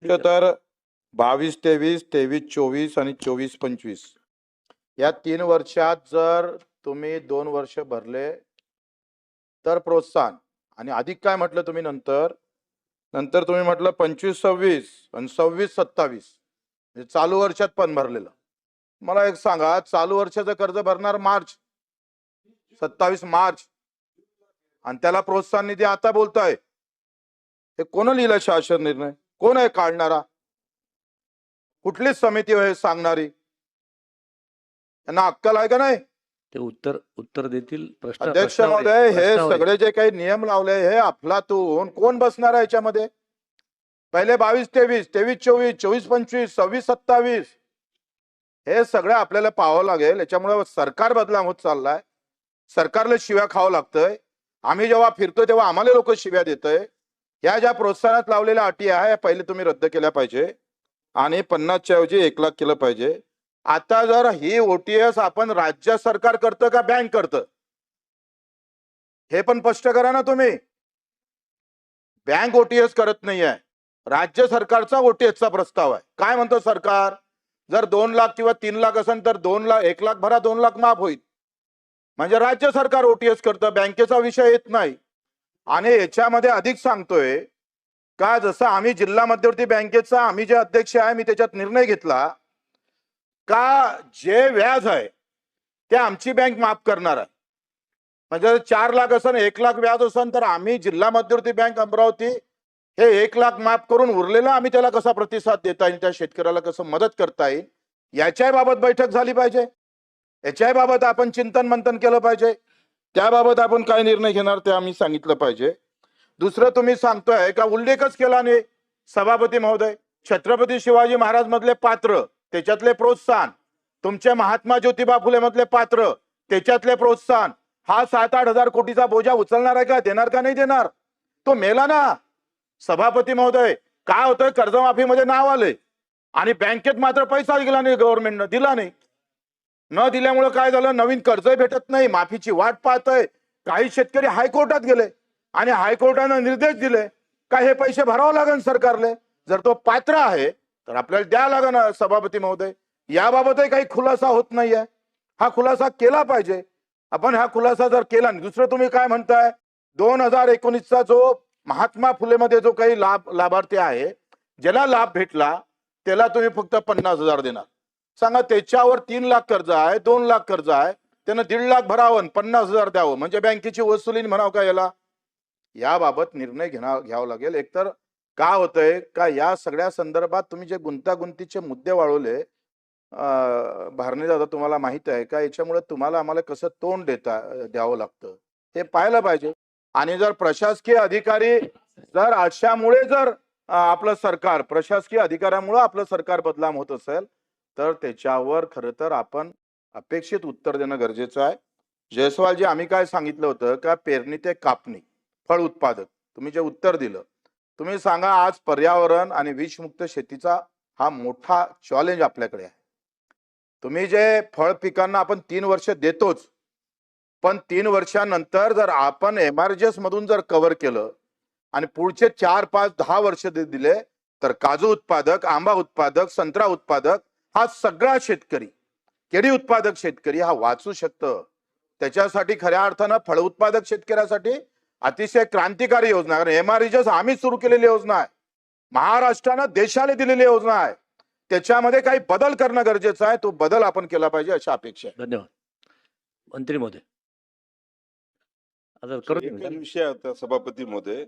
तर 22-23, 23-24 आणि 24-25 या 3 वर्षात जर तुम्ही 2 वर्ष भरले तर प्रोत्साहन आणि अधिक काय म्हटलं तुम्ही नंतर नंतर तुम्ही म्हटलं 25-26 आणि 26-27 चालू वर्षात पण भरलेलं. मला एक सांगा, चालू वर्षाचं कर्ज भरणार मार्च 27 मार्च आणि त्याला प्रोत्साहन निधी आता बोलताय. हे कोण लिहिलं शासन निर्णय? कोण आहे काढणारा? कुठली समिती आहे सांगणारी? यांना अक्कल आहे का नाही? ते उत्तर देतील प्रश्न. अध्यक्ष महोदय, हे सगळे जे काही नियम लावले हे अफलातून कोण बसणार आहे याच्यामध्ये? पहिले 22-23, 23-24, 24-25, 26-27 हे सगळं आपल्याला पाहावं लागेल. याच्यामुळे सरकार बदलाव होत चाललाय. सरकारला शिव्या खावं लागतंय. आम्ही जेव्हा फिरतो तेव्हा आम्हाला लोक शिव्या देतय. या ज्या प्रोत्साहनात लावलेल्या अटी आहे पहिले तुम्ही रद्द केल्या पाहिजे आणि 50च्या ऐवजी 1 लाख केलं पाहिजे. आता जर ही ओटीएस आपण राज्य सरकार करतं का बँक करतं हे पण स्पष्ट करा ना तुम्ही. बँक ओटीएस करत नाहीये, राज्य सरकारचा ओटीएसचा प्रस्ताव आहे. काय म्हणतो सरकार? जर 2 लाख किंवा 3 लाख असेल तर 2 लाख 1 लाख भरा, 2 लाख माफ होईल. म्हणजे राज्य सरकार ओटीएस करतं, बँकेचा विषय येत नाही. आणि याच्यामध्ये अधिक सांगतोय का, जसं आम्ही जिल्हा मध्यवर्ती बँकेचा आम्ही जे अध्यक्ष आहे मी त्याच्यात निर्णय घेतला का जे व्याज आहे ते आमची बँक माफ करणार आहे. म्हणजे 4 लाख असेल 1 लाख व्याज असेल तर आम्ही जिल्हा मध्यवर्ती बँक अमरावती हे 1 लाख माफ करून उरलेला आम्ही त्याला कसा प्रतिसाद देता येईल, त्या शेतकऱ्याला कसं मदत करता येईल याच्या बाबत बैठक झाली पाहिजे. याच्या बाबत आपण चिंतन मंथन केलं पाहिजे. त्याबाबत आपण काय निर्णय घेणार ते आम्ही सांगितलं पाहिजे. दुसरं तुम्ही सांगतोय का उल्लेखच केला नाही सभापती महोदय. छत्रपती शिवाजी महाराज मधले पात्र त्याच्यातले प्रोत्साहन, तुमचे महात्मा ज्योतिबा फुले मधले पात्र त्याच्यातले प्रोत्साहन, हा 7-8 हजार कोटीचा बोजा उचलणार आहे का? देणार का नाही देणार? तो मेला ना सभापती महोदय. काय होतंय, कर्जमाफीमध्ये नाव आले आणि बँकेत मात्र पैसा दिला नाही, गव्हर्नमेंटनं दिला नाही. न दिल्यामुळे काय झालं, नवीन कर्ज भेटत नाही, माफीची वाट पाहतोय. काही शेतकरी हायकोर्टात गेले आणि हायकोर्टानं निर्देश दिले का हे पैसे भरावं लागेल सरकारले. जर तो पात्र आहे तर आपल्याला द्या लागेल. सभापती महोदय, याबाबतही काही खुलासा होत नाहीये. हा खुलासा केला पाहिजे. आपण हा खुलासा जर केला नाही. दुसरं तुम्ही काय म्हणताय, 2019चा जो महात्मा फुले मध्ये जो काही लाभार्थी आहे ज्याला लाभ भेटला त्याला तुम्ही फक्त 50,000 देणार. सांगा, त्याच्यावर 3 लाख कर्ज आहे, 2 लाख कर्ज आहे, त्यानं 1.5 लाख भरावं, 50,000 द्यावं, म्हणजे बँकेची वसुली म्हणावं का याला? याबाबत निर्णय घ्यावा लागेल. एकतर काय होतंय का या सगळ्या संदर्भात तुम्ही जे गुंतागुंतीचे मुद्दे वाढवले भारणे दादा, तुम्हाला माहित आहे का याच्यामुळे तुम्हाला आम्हाला कसं तोंड द्यावं लागतं हे पाहायला पाहिजे. आणि जर प्रशासकीय अधिकारी जर अशामुळे जर आपलं सरकार प्रशासकीय अधिकाऱ्यामुळे आपलं सरकार बदनाम होत असेल तर त्याच्यावर खरं तर आपण अपेक्षित उत्तर देणं गरजेचं आहे. जयस्वालजी, आम्ही काय सांगितलं होतं का पेरणी ते कापणी फळ उत्पादक तुम्ही जे उत्तर दिलं, तुम्ही सांगा आज पर्यावरण आणि विषमुक्त शेतीचा हा मोठा चॅलेंज आपल्याकडे आहे. तुम्ही जे फळ पिकांना आपण 3 वर्ष देतोच, पण 3 वर्षानंतर जर आपण एमआरजीएस मधून जर कव्हर केलं आणि पुढचे 4, 5, 10 वर्ष दिले तर काजू उत्पादक, आंबा उत्पादक, संत्रा उत्पादक हा सगळा शेतकरी, केळी उत्पादक शेतकरी हा वाचू शकतं. त्याच्यासाठी खऱ्या अर्थानं फळ उत्पादक शेतकऱ्यासाठी अतिशय क्रांतिकारी योजना आहे. एमआरजीएस आम्ही सुरू केलेली योजना आहे, महाराष्ट्रानं देशाला दिलेली योजना आहे. त्याच्यामध्ये काही बदल करणं गरजेचं आहे. तो बदल आपण केला पाहिजे अशी अपेक्षा आहे. धन्यवाद. मंत्री महोदय, आता एकच विषय होता सभापती महोदय.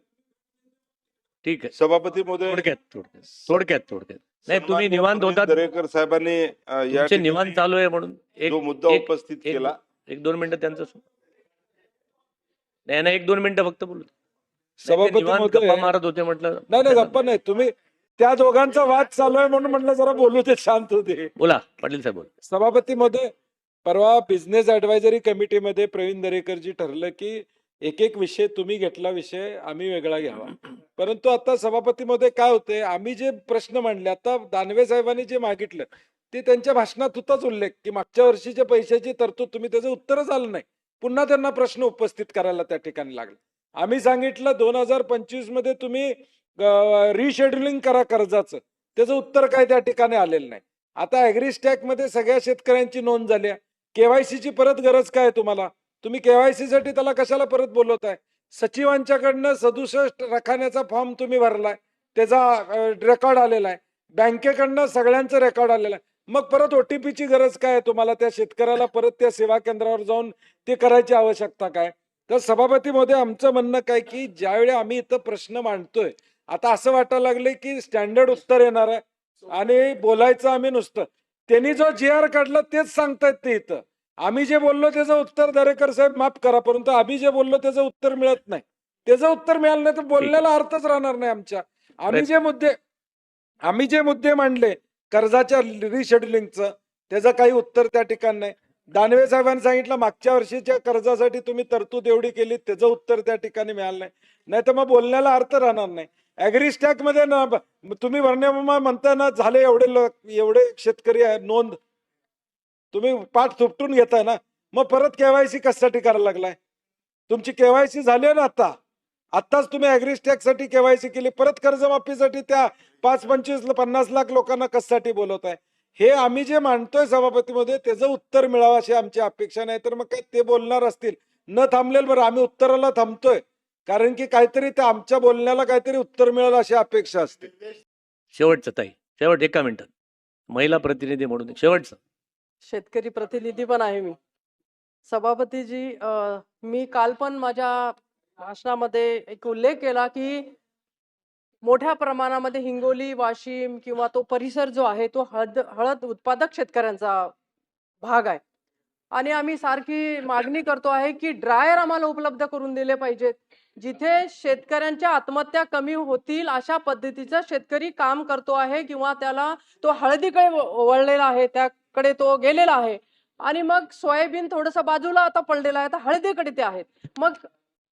ठीक आहे, सभापती महोदय, थोडक्यात नाही, तुम्ही निवांत होता, दरेकर साहेबांनी या तुमचे निवांत चालू आहे म्हणून जो मुद्दा उपस्थित केला, 1-2 मिनिटं त्यांचं नाही 1-2 मिनिटं फक्त बोलू. सभापती महोदय, गप्पा मारत होते म्हटलं. नाही गप्पा नाही, तुम्ही त्या दोघांचा वाद चालू आहे म्हणून म्हटलं जरा बोलू दे, शांत होते. बोला पाटील साहेब, बोला. सभापती महोदय, परवा बिझनेस ऍडवायझरी कमिटीमध्ये प्रवीण दरेकरजी ठरलं की एक विषय तुम्ही घेतला, विषय आम्ही वेगळा घ्यावा. परंतु आता सभापती महोदय काय होते, आम्ही जे प्रश्न मांडले, आता दानवे साहेबांनी जे मागितलं ते त्यांच्या भाषणात होताच उल्लेख की मागच्या वर्षीच्या पैशाची तरतूद, तुम्ही त्याचं उत्तरच आलं नाही. पुन्हा त्यांना प्रश्न उपस्थित करायला त्या ठिकाणी लागला. आम्ही सांगितलं 2025 मध्ये तुम्ही रिशेड्युलिंग करा कर्जाचं, त्याचं उत्तर काय त्या ठिकाणी आलेलं नाही. आता ॲग्रीस्टॅक मध्ये सगळ्या शेतकऱ्यांची नोंद झाली आहे. केवायसीची परत गरज काय आहे तुम्हाला? तुम्ही केवायसी साठी त्याला कशाला परत बोलवताय? सचिवांच्याकडनं 67 रखान्याचा फॉर्म तुम्ही भरलाय, त्याचा रेकॉर्ड आलेला आहे. बँकेकडनं सगळ्यांचं रेकॉर्ड आलेलं आहे. मग परत ओटीपीची गरज काय आहे तुम्हाला? त्या शेतकऱ्याला परत त्या सेवा केंद्रावर जाऊन ते करायची आवश्यकता काय? तर सभापती महोदय, आमचं म्हणणं काय की ज्यावेळी आम्ही इथं प्रश्न मांडतोय, आता असं वाटायला लागले की स्टँडर्ड उत्तर येणार आहे आणि बोलायचं आम्ही नुसतं. त्यांनी जो GR काढला तेच सांगतायत ते इथं. आम्ही जे बोललो त्याचं उत्तर दरेकर साहेब माफ करा, परंतु आम्ही जे बोललो त्याचं उत्तर मिळत नाही. त्याचं उत्तर मिळालं नाही तर बोलण्याला अर्थच राहणार नाही आमच्या. आम्ही जे मुद्दे मांडले कर्जाच्या रिशेड्युलिंगचं, त्याचं काही उत्तर त्या ठिकाणी नाही. दानवे साहेबांनी सांगितलं मागच्या वर्षीच्या कर्जासाठी तुम्ही तरतूद एवढी केली, त्याचं उत्तर त्या ठिकाणी मिळालं नाही. नाही तर मग बोलण्याला अर्थ राहणार नाही. ॲग्रीस्टॅक मध्ये ना तुम्ही वर्णमा म्हणता ना, झाले एवढे शेतकरी आहे नोंद, तुम्ही पाठ थुपटून घेताय ना, मग परत केवायसी कशासाठी करायला लागलाय? तुमची केवायसी झाली आहे ना आत्ताच तुम्ही ॲग्रीस्टॅक साठी केवायसी केली, परत कर्जमाफीसाठी त्या 5, 25, 50 लाख लोकांना कशासाठी बोलवताय? हे आम्ही जे मांडतोय सभापतीमध्ये त्याचं उत्तर मिळावं अशी आमची अपेक्षा. नाही तर मग काय ते बोलणार असतील न थांबलेलं बरं. आम्ही उत्तराला थांबतोय कारण की काहीतरी त्या आमच्या बोलण्याला काहीतरी उत्तर मिळेल अशी अपेक्षा असते. शेवटचं ताई, शेवट 1 मिनिटात. महिला प्रतिनिधी म्हणून शेवटचं. शेतकरी प्रतिनिधी पण आहे मी. सभापतीजी, मी काल पण माझ्या भाषणामध्ये एक उल्लेख केला की मोठ्या प्रमाणामध्ये हिंगोली, वाशिम किंवा तो परिसर जो आहे तो हळद उत्पादक शेतकऱ्यांचा भाग आहे आणि आम्ही सारखी मागणी करतो आहे की ड्रायर आम्हाला उपलब्ध करून दिले पाहिजेत. जिथे शेतकऱ्यांच्या आत्महत्या कमी होतील अशा पद्धतीचं शेतकरी काम करतो आहे किंवा त्याला तो हळदीकडे वळलेला आहे, त्याकडे तो गेलेला आहे आणि मग सोयाबीन थोडंसं बाजूला आता पडलेलं आहे, आता हळदीकडे ते आहेत. मग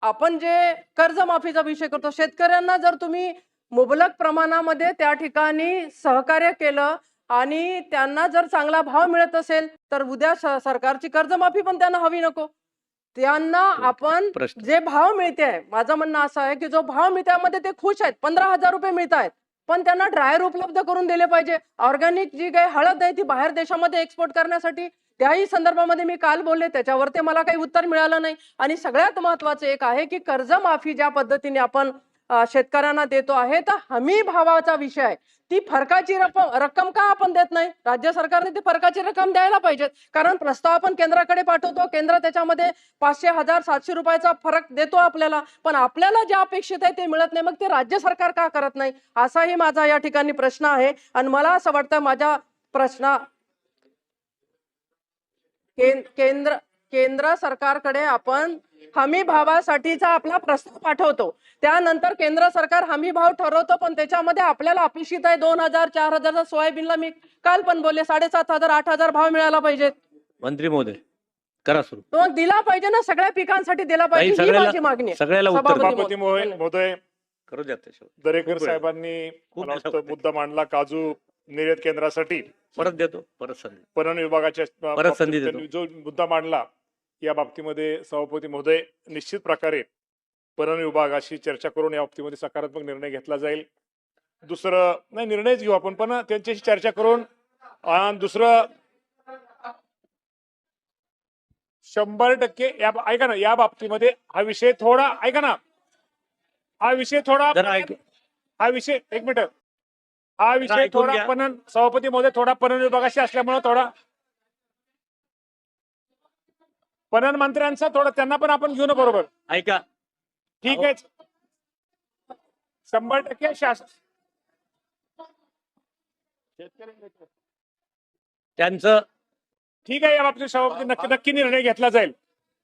आपण जे कर्जमाफीचा विषय करतो, शेतकऱ्यांना जर तुम्ही मुबलक प्रमाणामध्ये त्या ठिकाणी सहकार्य केलं आणि त्यांना जर चांगला भाव मिळत असेल तर उद्या सरकारची कर्जमाफी पण त्यांना हवी नको? त्यांना आपण प्रश्न. जे भाव मिळते आहे, माझं म्हणणं असं आहे की जो भाव मिळते त्यामध्ये ते खुश आहेत. 15,000 रुपये मिळत आहेत, पण त्यांना ड्रायर उपलब्ध करून दिले पाहिजे. ऑर्गॅनिक जी काही हळद आहे ती बाहेर देशामध्ये एक्सपोर्ट करण्यासाठी त्याही संदर्भामध्ये मी काल बोलले, त्याच्यावर ते मला काही उत्तर मिळालं नाही. आणि सगळ्यात महत्वाचं एक आहे की कर्जमाफी ज्या पद्धतीने आपण शेतकऱ्यांना देतो आहे तर हमी भावाचा विषय आहे. ती फरकाची रक्कम का आपण देत नाही? राज्य सरकारने ती फरकाची रक्कम द्यायला पाहिजे. कारण प्रस्ताव आपण केंद्राकडे पाठवतो, केंद्र त्याच्यामध्ये 500, 1000, 700 रुपयाचा फरक देतो आपल्याला, पण आपल्याला जे अपेक्षित आहे ते मिळत नाही. मग ते राज्य सरकार का करत नाही असाही माझा या ठिकाणी प्रश्न आहे. आणि मला असं वाटतं माझ्या प्रश्न केंद्र सरकारकडे आपण हमी भावासाठीचा आपला प्रस्ताव पाठवतो, त्यानंतर केंद्र सरकार हमी भाव ठरवतो, पण त्याच्यामध्ये आपल्याला अपेक्षित आहे 2000, 4000 सोयाबीनला मी काल पण बोलले 7500, 8000 भाव मिळाला पाहिजे. मंत्री महोदय करा सुरू. तो दिला पाहिजे ना, सगळ्या पिकांसाठी दिला पाहिजे, ही माझी मागणी आहे. सगळ्याला उत्तर सभापती द्या. सभापती महोदय. महोदय, करू द्या त्याच्यावर. दरेकर खूप वेळ. साहेबांनी खूप मला वाटतं वेळ. मुद्दा मांडला काजू निर्यात केंद्रासाठी परत देतो, परत संधी. पणन विभागाच्या परत संधी बाबतीत त्यांनी जो मुद्दा मांडला या बाबतीमध्ये सभापती महोदय निश्चित प्रकारे पणन विभागाशी चर्चा करून या बाबतीमध्ये सकारात्मक निर्णय घेतला जाईल. दुसरं नाही, निर्णयच घेऊ आपण, पण त्यांच्याशी चर्चा करून दुसरं 100% ऐका ना, या बाबतीमध्ये हा विषय थोडा ऐका ना, हा विषय थोडा जरा ऐक. हा विषय एक मिनिट, हा विषय ऐकून थोडा घ्या. पणन सभापती महोदय थोडा पणन विभागाशी असल्यामुळे थोडा पणन मंत्र्यांचा थोडा त्यांना पण आपण घेऊ ना बरोबर. ऐका. ठीक आहे, 100% शासन त्यांचं ठीक आहे. या बाबतीत सभापती नक्की निर्णय घेतला जाईल.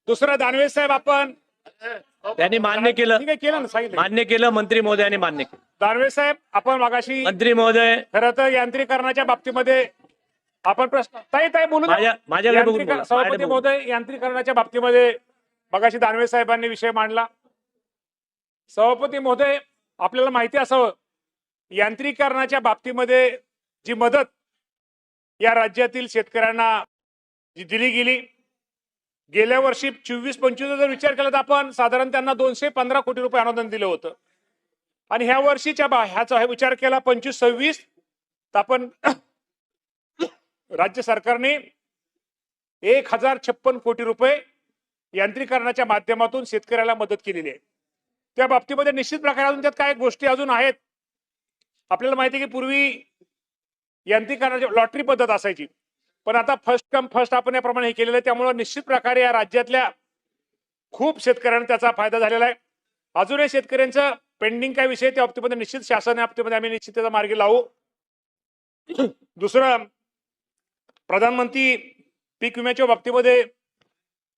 दुसरं दानवे साहेब आपण त्यांनी मान्य केलं. ठीक आहे, केलं ना, सांगितलं. मान्य केलं, मंत्री महोदयाने मान्य केलं. दानवे साहेब आपण मागाशी मंत्री महोदय खरं तर यांत्रिकरणाच्या बाबतीमध्ये आपण प्रश्न ताई बोलू द्या. माझ्याकडे बघून बोला. सभापती माझ्याकडे बघून. महोदय, यांत्रिकरणाच्या बाबतीमध्ये मगाशी दानवे साहेबांनी विषय मांडला. सभापती महोदय, आपल्याला माहिती असावं, यांत्रिकरणाच्या बाबतीमध्ये जी मदत या राज्यातील शेतकऱ्यांना जी दिली गेली, गेल्या वर्षी 24-25 जर विचार केला तर आपण साधारण त्यांना 215 कोटी रुपये अनुदान दिलं होतं. आणि ह्या वर्षीच्या ह्याचा विचार केला 25-26 तर आपण राज्य सरकारने 1056 कोटी रुपये यांत्रिकरणाच्या माध्यमातून शेतकऱ्याला मदत केलेली आहे. त्या बाबतीमध्ये निश्चित प्रकारे अजून त्यात काय गोष्टी अजून आहेत. आपल्याला माहिती आहे की पूर्वी यांत्रिकरणाची लॉटरी पद्धत असायची, पण आता फर्स्ट कम फर्स्ट आपण याप्रमाणे हे केलेलं आहे. त्यामुळे निश्चित प्रकारे या राज्यातल्या खूप शेतकऱ्यांना त्याचा फायदा झालेला आहे. अजूनही शेतकऱ्यांचं पेंडिंग काय विषय त्या बाबतीमध्ये निश्चित शासन या बाबतीमध्ये आम्ही निश्चित त्याचा मार्गी लावू. दुसरं, प्रधानमंत्री पीक विम्याच्या बाबतीमध्ये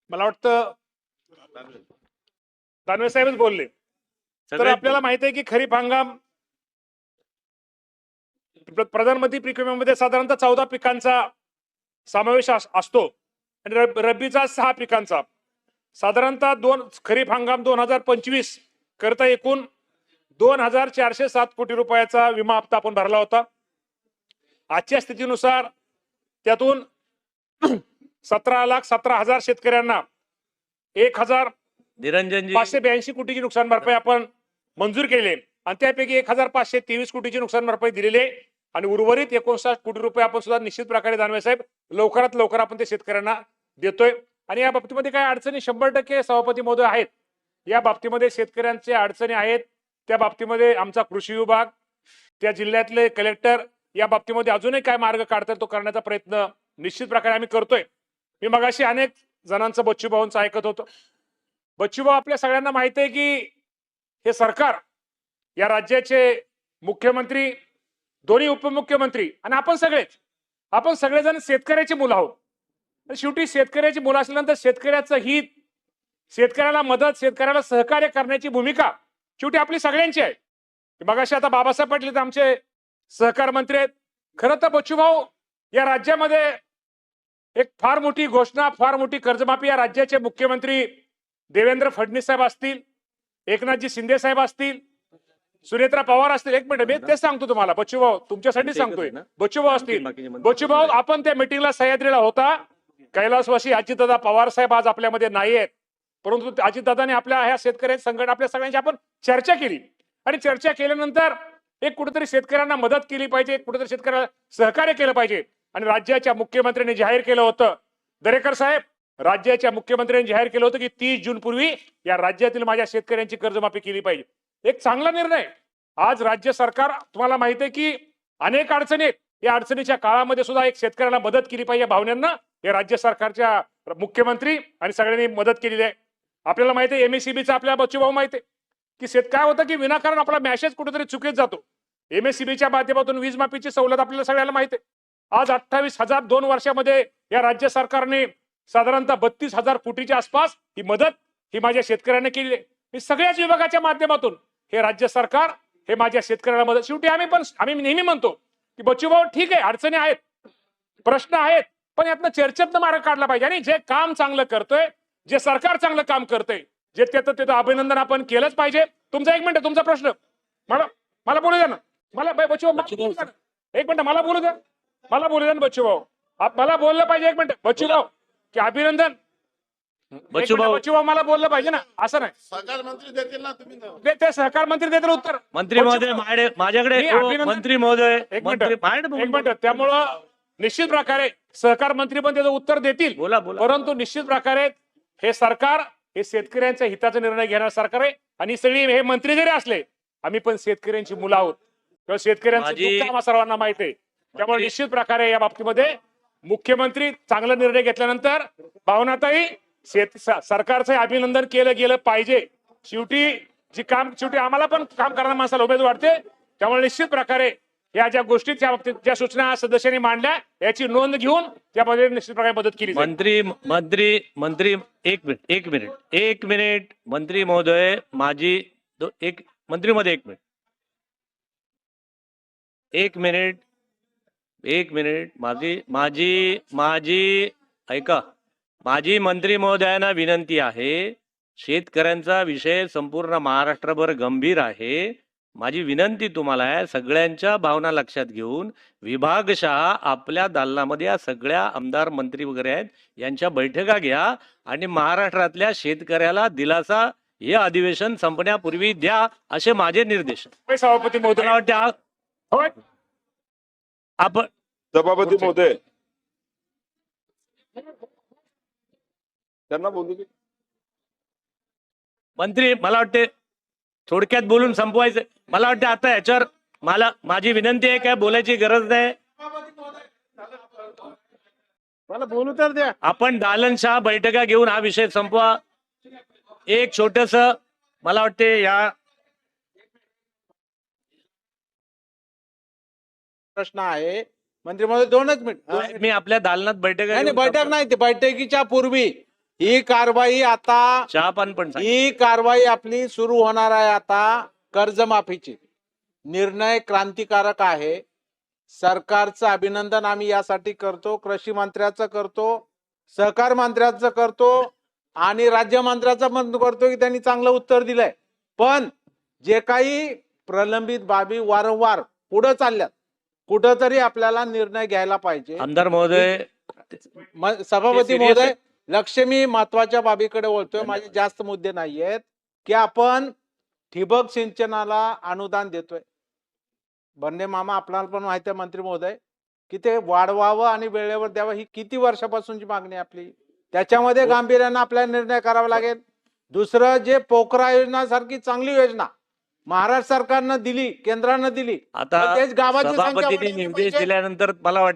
मला वाटतं दानवे साहेबच बोलले. तर सगळ्यात आपल्याला माहिती आहे की खरीप हंगाम प्रधानमंत्री पीक विम्यामध्ये साधारणतः 14 पिकांचा समावेश असतो आणि रब्बीचा 6 पिकांचा. साधारणतः खरीप हंगाम 2025 करता एकूण 2407 कोटी रुपयाचा विमा हप्ता आपण भरला होता. आजच्या स्थितीनुसार त्यातून 17,17,000 शेतकऱ्यांना निरंजनजी 1,582 कोटीची नुकसान भरपाई आपण मंजूर केली आहे आणि त्यापैकी 1,523 कोटीची नुकसान भरपाई दिलेली आहे आणि उर्वरित 59 कोटी रुपये आपण सुद्धा निश्चित प्रकारे दानवे साहेब लवकरात लवकर आपण ते शेतकऱ्यांना देतोय. आणि या बाबतीमध्ये काय अडचणी 100% सभापती महोदय आहेत. या बाबतीमध्ये शेतकऱ्यांच्या अडचणी आहेत. त्या बाबतीमध्ये आमचा कृषी विभाग, त्या जिल्ह्यातले कलेक्टर या बाबतीमध्ये अजूनही काय मार्ग काढतात तो करण्याचा प्रयत्न निश्चित प्रकारे आम्ही करतोय. मी मगाशी अनेक जणांचं बच्चूभाऊंचं ऐकत होतो. बच्चूभाऊ, आपल्या सगळ्यांना माहिती आहे की हे सरकार, या राज्याचे मुख्यमंत्री, दोन्ही उपमुख्यमंत्री आणि आपण सगळेजण शेतकऱ्याची मुलं आहोत. शेवटी शेतकऱ्याची मुलं असल्यानंतर शेतकऱ्याचं हित, शेतकऱ्याला मदत, शेतकऱ्याला सहकार्य करण्याची भूमिका शेवटी आपली सगळ्यांची आहे. मगाशी आता बाबासाहेब पाटील आमचे सहकार मंत्री आहेत. खरं तर बच्चूभाऊ, या राज्यामध्ये एक फार मोठी घोषणा, फार मोठी कर्जमाफी या राज्याचे मुख्यमंत्री देवेंद्र फडणवीस साहेब असतील, एकनाथजी शिंदे साहेब असतील, सुनेत्रा पवार असतील. एक मिनिट, मी तेच सांगतो तुम्हाला बच्चूभाऊ, तुमच्यासाठी सांगतोय. बच्चूभाऊ असतील. बच्चूभाऊ, आपण त्या मिटिंगला सह्याद्रीला होता. कैलासवासी अजितदादा पवार साहेब आज आपल्यामध्ये नाही आहेत, परंतु अजितदादाने आपल्या ह्या शेतकरी संघटना आपल्या सगळ्यांची आपण चर्चा केली आणि चर्चा केल्यानंतर एक कुठेतरी शेतकऱ्यांना मदत केली पाहिजे, कुठेतरी शेतकऱ्याला सहकार्य केलं पाहिजे. आणि राज्याच्या मुख्यमंत्र्यांनी जाहीर केलं होतं, दरेकर साहेब, राज्याच्या मुख्यमंत्र्यांनी जाहीर केलं होतं की 30 जून पूर्वी या राज्यातील माझ्या शेतकऱ्यांची कर्जमाफी केली पाहिजे. एक चांगला निर्णय. आज राज्य सरकार, तुम्हाला माहिती आहे की अनेक अडचणी आहेत. या अडचणीच्या काळामध्ये सुद्धा एक शेतकऱ्याला मदत केली पाहिजे भावनांना या राज्य सरकारच्या मुख्यमंत्री आणि सगळ्यांनी मदत केलेली आहे. आपल्याला माहिती आहे MSCBचा आपल्या बच्चूभाऊ माहिती आहे की काय होतं की विनाकारण आपला मॅसेज कुठेतरी चुकीत जातो. MSCBच्या माध्यमातून वीज माफीची सवलत आपल्याला सगळ्याला माहिती आहे. आज 28,000 2 वर्षामध्ये या राज्य सरकारने साधारणतः 32,000 कोटीच्या आसपास ही मदत ही माझ्या शेतकऱ्यांना केली आहे. सगळ्याच विभागाच्या माध्यमातून हे राज्य सरकार हे माझ्या शेतकऱ्याला मदत. शेवटी आम्ही नेहमी म्हणतो की बच्चूभाऊ, ठीक आहे, अडचणी आहेत, प्रश्न आहेत, पण यातनं चर्चेतनं मार्ग काढला पाहिजे. आणि जे काम चांगलं करतोय, जे सरकार चांगलं काम करतंय, जे त्याचं अभिनंदन आपण केलंच पाहिजे. तुमचा एक मिनिट, तुमचा प्रश्न मला बोलू द्या ना. मला बच्चूभाऊ, एक मिनिट मला बोलू द्या ना बच्चूभाऊ. मला बोललं पाहिजे. एक मिनिट बच्चूभाऊ, की अभिनंदन. बच्चूभाऊ मला बोललं पाहिजे ना, असं नाही. सहकार मंत्री देतील ना तुम्ही. ते सहकार मंत्री देतील उत्तर. मंत्री महोदय माझ्याकडे मंत्री महोदय एक मिनिट. त्यामुळं निश्चित प्रकारे सहकार मंत्री पण त्याचं उत्तर देतील. बोला. परंतु निश्चित प्रकारे हे सरकार हे शेतकऱ्यांच्या हिताचा निर्णय घेणार सरकार आहे. आणि सगळी हे मंत्री जरी असले, आम्ही पण शेतकऱ्यांची मुलं आहोत किंवा शेतकऱ्यांचं दुःख आम्हा सर्वांना माहिती आहे. त्यामुळे निश्चित प्रकारे या बाबतीमध्ये मुख्यमंत्री चांगला निर्णय घेतल्यानंतर भावनाताई सरकारचं अभिनंदन केलं गेलं पाहिजे. शेवटी आम्हाला पण काम करणाऱ्या माणसाला उमेद वाटते. त्यामुळे निश्चित प्रकारे या ज्या गोष्टी त्या बाबतीत ज्या सूचना सदस्यांनी मांडल्या याची नोंद घेऊन त्यामध्ये निश्चित प्रकारे मदत केली जाईल. मंत्री एक मिनिट मंत्री महोदय एक मिनिट माझी ऐका. माझी मंत्री महोदयांना विनंती आहे. शेतकऱ्यांचा विषय संपूर्ण महाराष्ट्रभर गंभीर आहे. माझी विनंती तुम्हाला आहे, सगळ्यांच्या भावना लक्षात घेऊन विभागशः आपल्या दालनामध्ये या सगळ्या आमदार मंत्री वगैरे आहेत यांच्या बैठका घ्या आणि महाराष्ट्रातल्या शेतकऱ्याला दिलासा हे अधिवेशन संपण्यापूर्वी द्या असे माझे निर्देश आहेत. होय, सभापती महोदय. मला वाटते होय. आपण सभापती महोदय त्यांना बोलू दे. मंत्री मला वाटते थोडक्यात बोलून संपवायचं. मला वाटतं आता याच्यावर माझी विनंती आहे, काय बोलायची गरज नाही. मला बोलू तर द्या. आपण दालनशाह बैठका घेऊन हा विषय संपवा. एक छोटस मला वाटते या प्रश्न आहे मंत्री महोदय, 2च मिनिट. मी आपल्या दालनात बैठका नाही घेऊन बैठक संपवा. नाही, ते बैठकीच्या पूर्वी ही कारवाई आता चहापान पण सांग. ही कारवाई आपली सुरू होणार आहे. आता कर्जमाफीची निर्णय क्रांतिकारक आहे. सरकारचं अभिनंदन आम्ही यासाठी करतो, कृषी मंत्र्याचं करतो, सहकार मंत्र्याचं करतो आणि राज्यमंत्र्याचं पण करतो की त्यांनी चांगलं उत्तर दिलंय. पण जे काही प्रलंबित बाबी वारंवार पुढे चालल्यात, कुठंतरी आपल्याला निर्णय घ्यायला पाहिजे. आमदार महोदय सभापती serious महोदय, आहे. लक्ष मी महत्वाच्या बाबीकडे वळतोय. माझे जास्त मुद्दे नाहीयेत की आपण ठिबक सिंचनाला अनुदान देतोय. बंडे मामा, आपल्याला पण माहिती आहे मंत्री महोदय, की ते वाढवावं आणि वेळेवर द्यावं. ही किती वर्षापासूनची मागणी आहे आपली. त्याच्यामध्ये गांभीर्यानं आपल्याला निर्णय करावा लागेल. दुसरं, जे पोखरा योजना सारखी चांगली योजना महाराष्ट्र सरकारनं दिली, केंद्रानं दिली, आता पण तेच गावाची संख्या सभापतींनी वाढवली निर्देश पाहिजे. दिल्यानंतर मला वाटतं